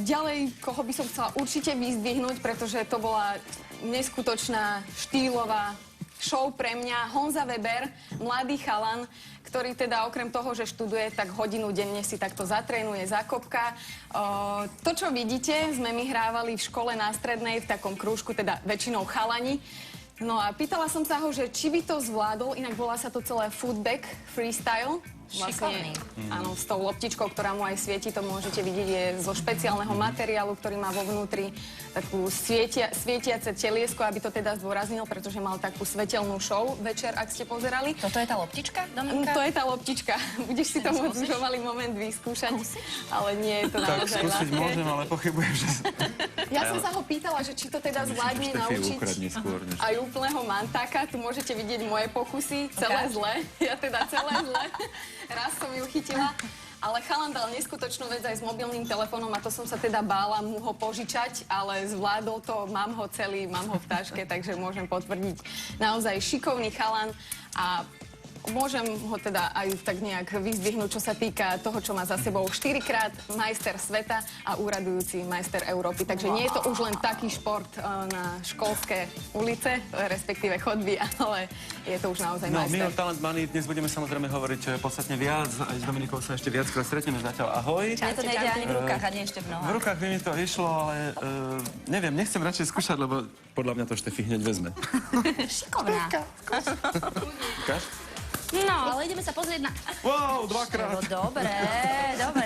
Ďalej, koho by som chcela určite vyzdvihnúť, pretože to bola neskutočná štýlová show pre mňa. Honza Weber, mladý chalan, ktorý teda okrem toho, že študuje, tak hodinu denne si takto zatrénuje, zakopka. To, čo vidíte, sme my hrávali v škole na strednej v takom krúžku, teda väčšinou chalani. No a pýtala som sa ho, že či by to zvládol, inak volá sa to celé footback freestyle. Šikovný. Áno, s tou loptičkou, ktorá mu aj svieti, to môžete vidieť, je zo špeciálneho materiálu, ktorý má vo vnútri takú svietiace teliesko, aby to teda zdôraznil, pretože mal takú svetelnú show večer, ak ste pozerali. Toto je tá loptička, Dominika? To je tá loptička. Budeš si to môcť už malý moment vyskúšať, ale nie je to Tak naozaj skúsiť ľahké. môžem, ale pochybujem, že... Ja som sa ho pýtala, že či to teda zvládne naučiť aj úplného mantáka. Tu môžete vidieť moje pokusy, celé zle. Ja teda celé zle. Raz som ju chytila, ale chalan dal neskutočnú vec aj s mobilným telefónom a to som sa teda bála mu ho požičať, ale zvládol to, mám ho celý, mám ho v taške, takže môžem potvrdiť. Naozaj šikovný chalan a môžem ho teda aj tak nejak vyzdvihnúť, čo sa týka toho, čo má za sebou 4-krát majster sveta a úradujúci majster Európy. Takže nie je to už len taký šport na školské ulice, respektíve chodby, ale je to už naozaj No, majster. my o Talent Money dnes budeme samozrejme hovoriť podstatne viac. Aj s Dominikou sa ešte viackrát stretneme. Zatiaľ ahoj. Mne to nejde ani v rukách, ani ešte v V nohách. rukách by mi to išlo, ale neviem, nechcem radšej skúšať, lebo podľa mňa to Štefi hneď vezme. Šikovná. Ukáž? No, ale ideme sa pozrieť na... Wow, dvakrát. Dobre, dobre.